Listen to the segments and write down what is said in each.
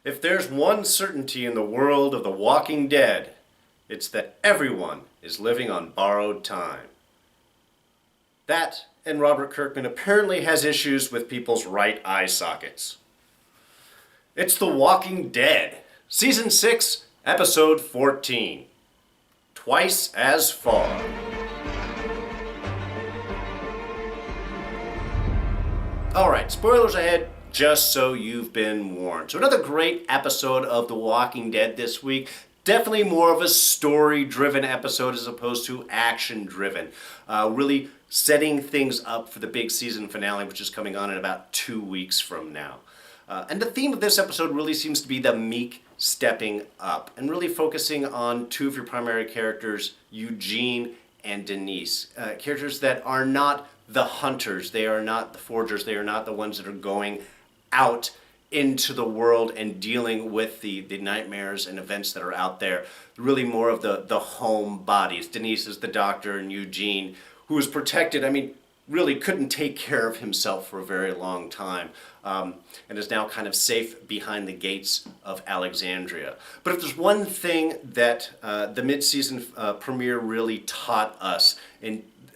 If there's one certainty in the world of the Walking Dead, it's that everyone is living on borrowed time. That and Robert Kirkman apparently has issues with people's right eye sockets. It's The Walking Dead, Season 6, Episode 14. Twice as Far. Alright, spoilers ahead, just so you've been warned. So another great episode of The Walking Dead this week. Definitely more of a story-driven episode as opposed to action-driven. Really setting things up for the big season finale, which is coming on in about 2 weeks from now. And the theme of this episode really seems to be the meek stepping up and really focusing on two of your primary characters, Eugene and Denise. Characters that are not the hunters, they are not the foragers, they are not the ones that are going out into the world and dealing with the nightmares and events that are out there. Really more of the home bodies. Denise is the doctor, and Eugene, who is protected, really couldn't take care of himself for a very long time, and is now kind of safe behind the gates of Alexandria. But if there's one thing that the mid-season premiere really taught us,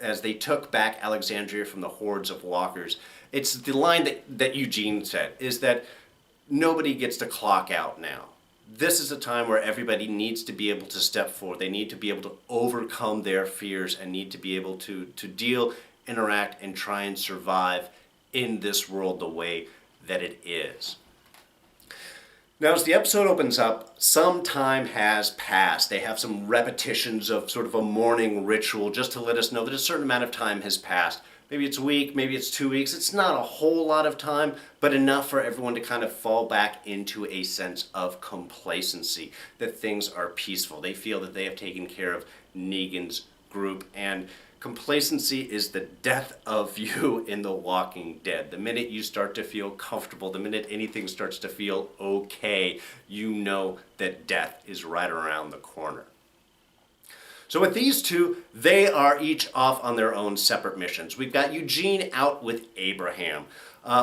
as they took back Alexandria from the hordes of walkers, it's the line that Eugene said, is that nobody gets to clock out now. This is a time where everybody needs to be able to step forward. They need to be able to overcome their fears and need to be able to deal, interact, and try and survive in this world the way that it is. Now, as the episode opens up, some time has passed. They have some repetitions of sort of a morning ritual just to let us know that a certain amount of time has passed. Maybe it's a week, maybe it's 2 weeks. It's not a whole lot of time, but enough for everyone to kind of fall back into a sense of complacency, that things are peaceful. They feel that they have taken care of Negan's group, and complacency is the death of you in The Walking Dead. The minute you start to feel comfortable, the minute anything starts to feel okay, you know that death is right around the corner. So with these two, they are each off on their own separate missions. We've got Eugene out with Abraham,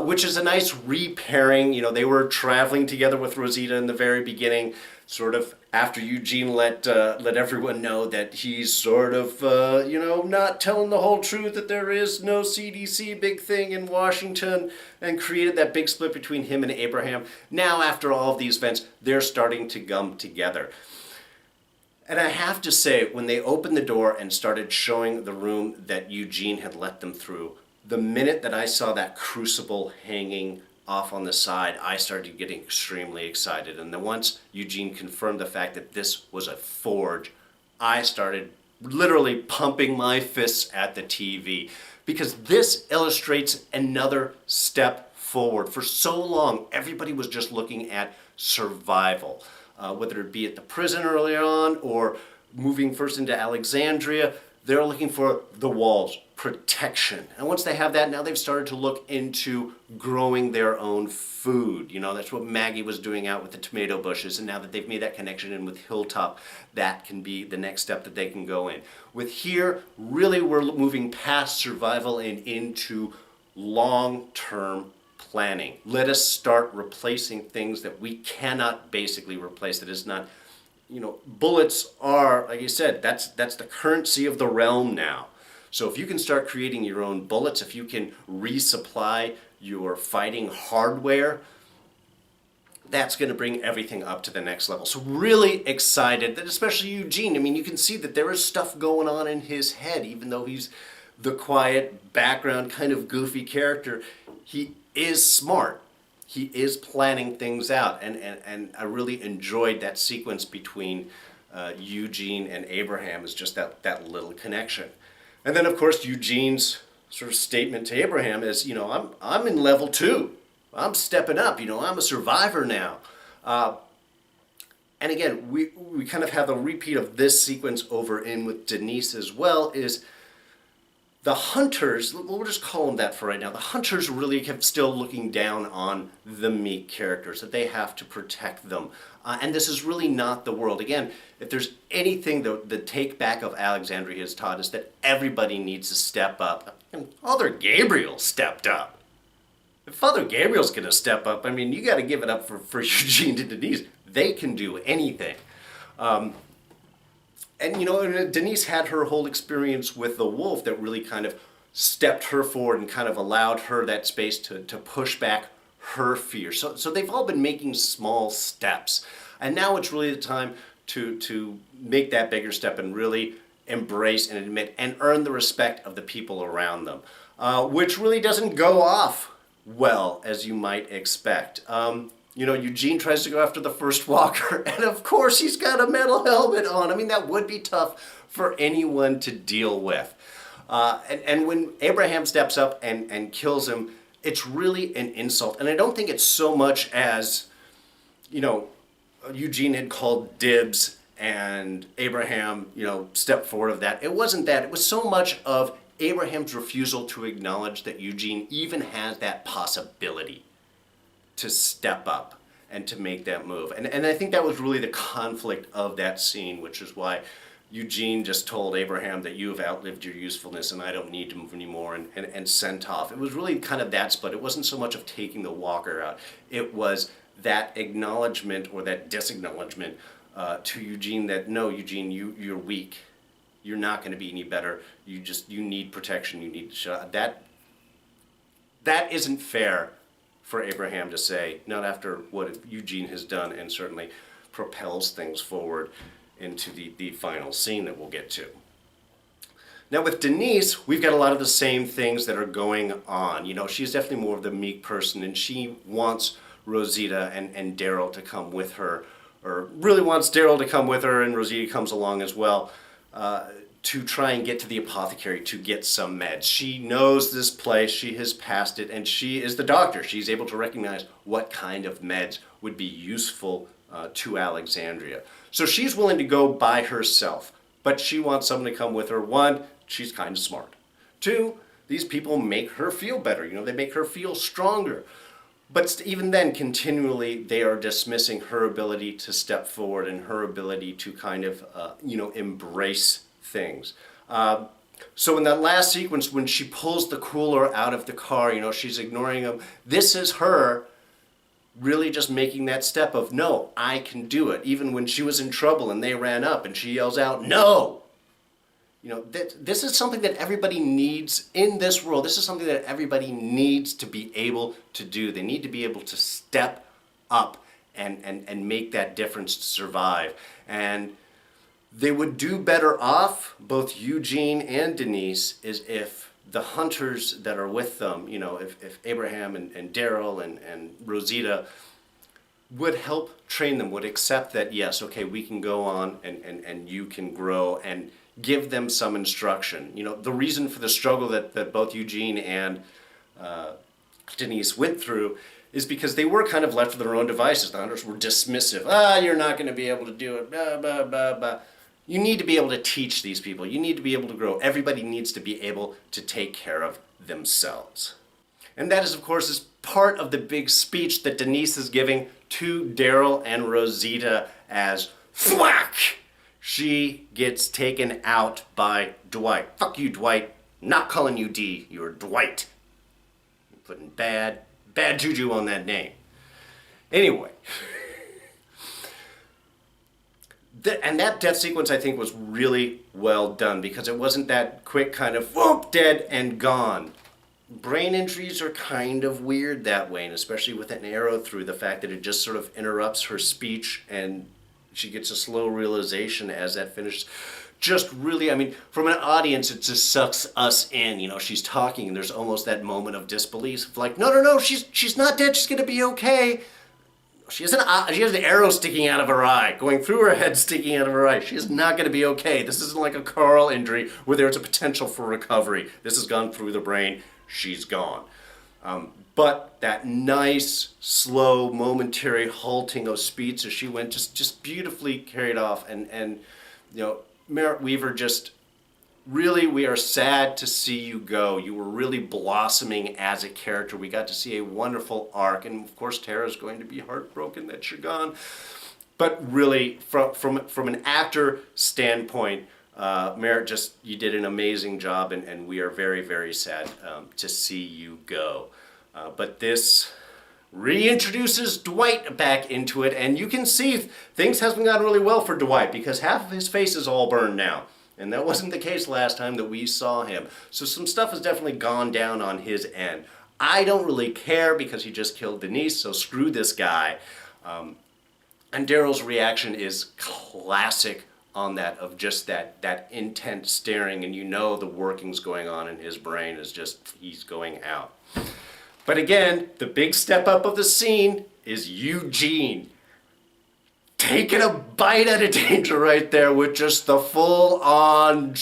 which is a nice repairing. You know, they were traveling together with Rosita in the very beginning, sort of after Eugene let everyone know that he's sort of, not telling the whole truth, that there is no CDC big thing in Washington, and created that big split between him and Abraham. Now, after all of these events, they're starting to gum together. And I have to say, when they opened the door and started showing the room that Eugene had let them through, the minute that I saw that crucible hanging off on the side, I started getting extremely excited. And then once Eugene confirmed the fact that this was a forge, I started literally pumping my fists at the TV, because this illustrates another step forward. For so long, everybody was just looking at survival. Whether it be at the prison early on or moving first into Alexandria, they're looking for the walls, protection. And once they have that, now they've started to look into growing their own food. You know, that's what Maggie was doing out with the tomato bushes. And now that they've made that connection in with Hilltop, that can be the next step that they can go in. With here, really we're moving past survival and into long-term planning. Let us start replacing things that we cannot basically replace. That is not, bullets are, like you said, that's the currency of the realm now. So if you can start creating your own bullets, if you can resupply your fighting hardware, that's going to bring everything up to the next level. So really excited that, especially Eugene, you can see that there is stuff going on in his head, even though he's the quiet background kind of goofy character. He is smart. He is planning things out, and I really enjoyed that sequence between Eugene and Abraham, is just that little connection. And then of course Eugene's sort of statement to Abraham is, I'm in level 2. I'm stepping up, I'm a survivor now. And again, we kind of have a repeat of this sequence over in with Denise as well, is the hunters, we'll just call them that for right now, the hunters really kept still looking down on the meek characters, that they have to protect them. And this is really not the world. Again, if there's anything the take back of Alexandria has taught us, that everybody needs to step up. And Father Gabriel stepped up. If Father Gabriel's going to step up, I mean, you got to give it up for Eugene and Denise. They can do anything. And you know, Denise had her whole experience with the wolf that really kind of stepped her forward and kind of allowed her that space to push back her fear. So they've all been making small steps. And now it's really the time to make that bigger step and really embrace and admit and earn the respect of the people around them, which really doesn't go off well as you might expect. You know, Eugene tries to go after the first walker, and of course he's got a metal helmet on. I mean, that would be tough for anyone to deal with. And when Abraham steps up and kills him, it's really an insult. And I don't think it's so much as, you know, Eugene had called dibs and Abraham, you know, stepped forward of that. It wasn't that. It was so much of Abraham's refusal to acknowledge that Eugene even has that possibility to step up and to make that move. And I think that was really the conflict of that scene, which is why Eugene just told Abraham that you have outlived your usefulness and I don't need to move anymore, and sent off. It was really kind of that split. It wasn't so much of taking the walker out. It was that acknowledgement or that disacknowledgement to Eugene that, no, Eugene, you're weak. You're not going to be any better. You need protection. You need to shut up. That isn't fair for Abraham to say, not after what Eugene has done, and certainly propels things forward into the final scene that we'll get to. Now with Denise, we've got a lot of the same things that are going on. You know, she's definitely more of the meek person, and she wants Rosita and Daryl to come with her, or really wants Daryl to come with her, and Rosita comes along as well, to try and get to the apothecary to get some meds. She knows this place, she has passed it, and she is the doctor. She's able to recognize what kind of meds would be useful to Alexandria. So she's willing to go by herself, but she wants someone to come with her. One, she's kind of smart. Two, these people make her feel better. You know, they make her feel stronger. But even then, continually, they are dismissing her ability to step forward and her ability to kind of, you know, embrace things. So in that last sequence, when she pulls the cooler out of the car, you know, she's ignoring him. This is her really just making that step of, no, I can do it. Even when she was in trouble and they ran up and she yells out, no! You know, this is something that everybody needs in this world. This is something that everybody needs to be able to do. They need to be able to step up and make that difference to survive. And they would do better off, both Eugene and Denise, is if the hunters that are with them, you know, if Abraham and Daryl and Rosita would help train them, would accept that, yes, okay, we can go on and you can grow, and give them some instruction. You know, the reason for the struggle that both Eugene and Denise went through is because they were kind of left to their own devices. The hunters were dismissive. You're not going to be able to do it, blah, blah, blah, blah. You need to be able to teach these people. You need to be able to grow. Everybody needs to be able to take care of themselves. And that is, of course, is part of the big speech that Denise is giving to Daryl and Rosita as thwack! She gets taken out by Dwight. Fuck you, Dwight. Not calling you D. You're Dwight. You're putting bad juju on that name. Anyway. And that death sequence, I think, was really well done, because it wasn't that quick kind of, whoop, dead and gone. Brain injuries are kind of weird that way, and especially with an arrow through, the fact that it just sort of interrupts her speech and she gets a slow realization as that finishes. Just really, I mean, from an audience, it just sucks us in. You know, she's talking and there's almost that moment of disbelief of like, no, she's not dead, she's gonna be okay. She has an arrow sticking out of her eye, going through her head, sticking out of her eye. She is not going to be okay. This isn't like a Carl injury where there's a potential for recovery. This has gone through the brain. She's gone. But that nice, slow, momentary halting of speech as she went, just beautifully carried off. And you know, Merritt Wever just, really, we are sad to see you go. You were really blossoming as a character. We got to see a wonderful arc. And of course, Tara's going to be heartbroken that you're gone. But really, from an actor standpoint, Merritt, you did an amazing job. And we are very, very sad to see you go. But this reintroduces Dwight back into it, and you can see things haven't gone really well for Dwight because half of his face is all burned now. And that wasn't the case last time that we saw him. So some stuff has definitely gone down on his end. I don't really care because he just killed Denise, so screw this guy. And Daryl's reaction is classic on that, of just that intense staring, and you know the workings going on in his brain is just, he's going out. But again, the big step up of the scene is Eugene taking a bite out of danger right there with just the full-on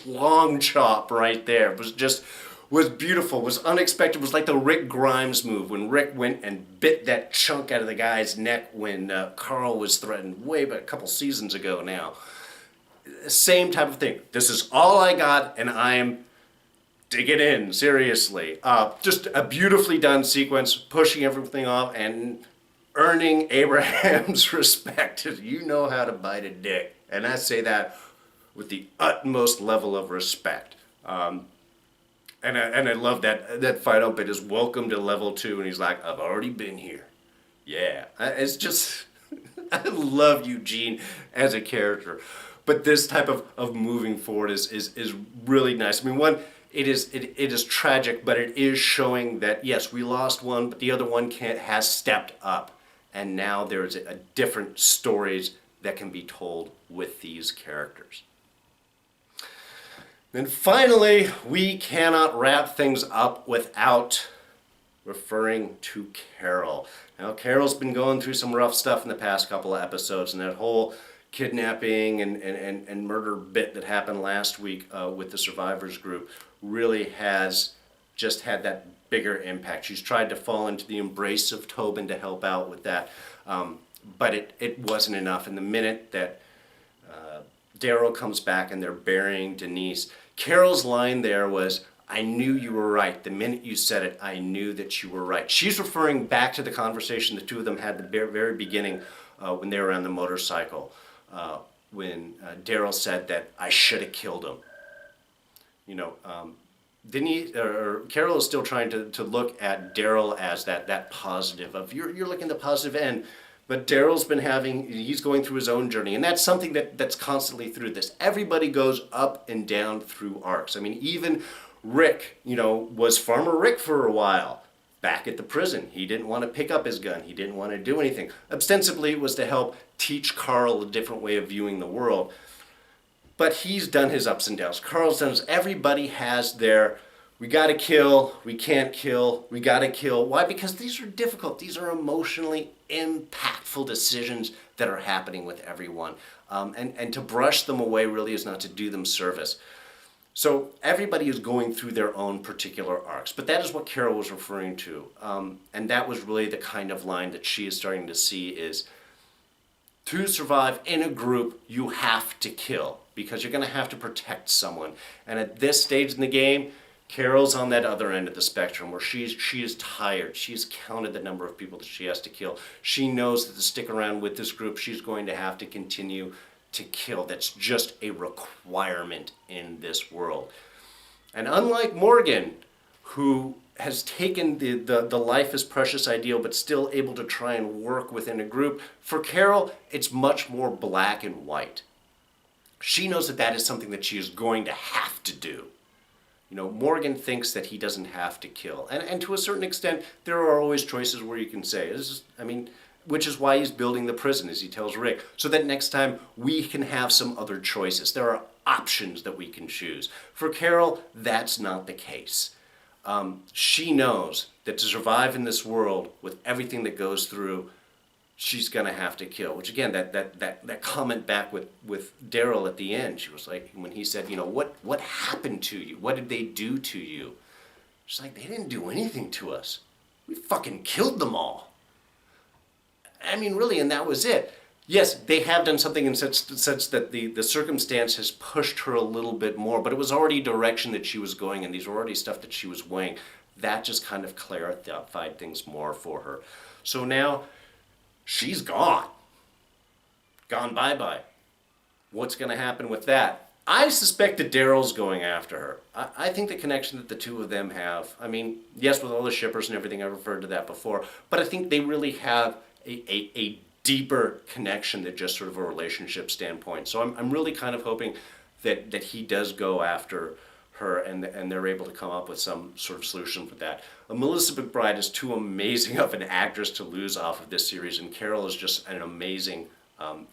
long chop right there. It was beautiful, was unexpected. It was like the Rick Grimes move when Rick went and bit that chunk out of the guy's neck when Carl was threatened way back a couple seasons ago now. Same type of thing. This is all I got, and I am digging in, seriously. Just a beautifully done sequence, pushing everything off and earning Abraham's respect. You know how to bite a dick. And I say that with the utmost level of respect. And I love that final bit is welcome to level 2, and he's like, I've already been here. Yeah, it's just, I love Eugene as a character. But this type of moving forward is really nice. I mean, one, it is tragic, but it is showing that, yes, we lost one, but the other one has stepped up. And now there's a different stories that can be told with these characters. Then finally, we cannot wrap things up without referring to Carol. Now, Carol's been going through some rough stuff in the past couple of episodes, and that whole kidnapping and murder bit that happened last week with the survivors group really has just had that bigger impact. She's tried to fall into the embrace of Tobin to help out with that, but it wasn't enough. And the minute that Daryl comes back and they're burying Denise, Carol's line there was, I knew you were right. The minute you said it, I knew that you were right. She's referring back to the conversation the two of them had at the very beginning when they were on the motorcycle, when Daryl said that I should have killed him. You know, Carol is still trying to look at Daryl as that positive of you're looking at the positive end, but Daryl's he's going through his own journey, and that's something that's constantly through this. Everybody goes up and down through arcs. I mean, even Rick, was Farmer Rick for a while. Back at the prison, he didn't want to pick up his gun. He didn't want to do anything. Ostensibly, it was to help teach Carl a different way of viewing the world. But he's done his ups and downs. Carl's done his. Everybody has their, we got to kill, we can't kill, we got to kill. Why? Because these are difficult. These are emotionally impactful decisions that are happening with everyone. And to brush them away really is not to do them service. So everybody is going through their own particular arcs. But that is what Carol was referring to. And that was really the kind of line that she is starting to see is, to survive in a group, you have to kill. Because you're going to have to protect someone. And at this stage in the game, Carol's on that other end of the spectrum where she is tired. She's counted the number of people that she has to kill. She knows that to stick around with this group, she's going to have to continue to kill. That's just a requirement in this world. And unlike Morgan, who has taken the life is precious ideal but still able to try and work within a group, for Carol, it's much more black and white. She knows that is something that she is going to have to do. Morgan thinks that he doesn't have to kill. And to a certain extent, there are always choices where you can say, which is why he's building the prison, as he tells Rick, so that next time we can have some other choices. There are options that we can choose. For Carol, that's not the case. She knows that to survive in this world with everything that goes through, she's going to have to kill. Which again, that comment back with Daryl at the end, she was like, when he said, what happened to you? What did they do to you? She's like, they didn't do anything to us. We fucking killed them all. I mean, really, and that was it. Yes, they have done something in such that the circumstance has pushed her a little bit more, but it was already a direction that she was going, and these were already stuff that she was weighing. That just kind of clarified things more for her. So now, she's gone. Gone bye-bye. What's going to happen with that? I suspect that Daryl's going after her. I think the connection that the two of them have, I mean, yes, with all the shippers and everything, I referred to that before, but I think they really have a deeper connection than just sort of a relationship standpoint. So I'm really kind of hoping that he does go after her and they're able to come up with some sort of solution for that. Melissa McBride is too amazing of an actress to lose off of this series, and Carol is just an amazing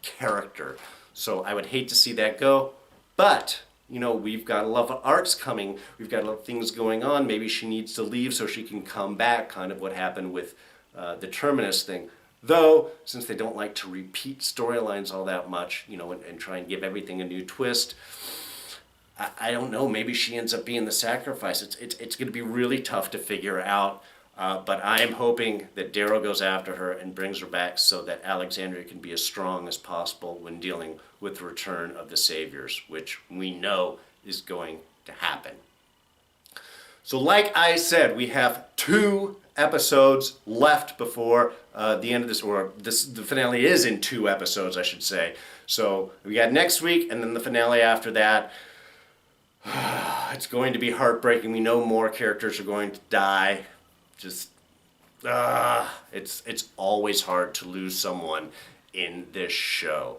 character. So I would hate to see that go. But, you know, we've got a lot of arcs coming. We've got a lot of things going on. Maybe she needs to leave so she can come back, kind of what happened with the Terminus thing. Though, since they don't like to repeat storylines all that much, you know, and try and give everything a new twist, I don't know. Maybe she ends up being the sacrifice. It's going to be really tough to figure out. But I am hoping that Daryl goes after her and brings her back so that Alexandria can be as strong as possible when dealing with the return of the Saviors, which we know is going to happen. So like I said, we have 2 episodes left before the end of this, or the finale is in 2 episodes, I should say. So we got next week and then the finale after that. It's going to be heartbreaking. We know more characters are going to die. Just, it's always hard to lose someone in this show.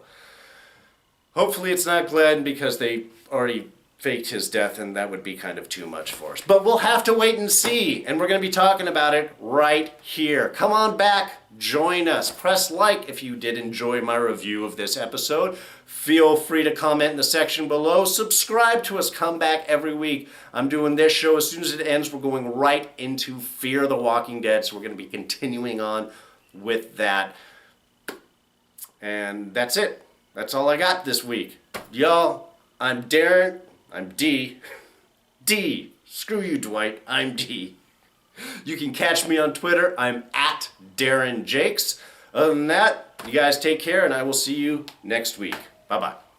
Hopefully it's not Glenn, because they already faked his death and that would be kind of too much for us. But we'll have to wait and see, and we're going to be talking about it right here. Come on back, join us. Press like if you did enjoy my review of this episode. Feel free to comment in the section below. Subscribe to us. Come back every week. I'm doing this show. As soon as it ends, we're going right into Fear the Walking Dead. So we're going to be continuing on with that. And that's it. That's all I got this week. Y'all, I'm Darren. I'm D. D. Screw you, Dwight. I'm D. You can catch me on Twitter. I'm at Darren Jakes. Other than that, you guys take care, and I will see you next week. Bye-bye.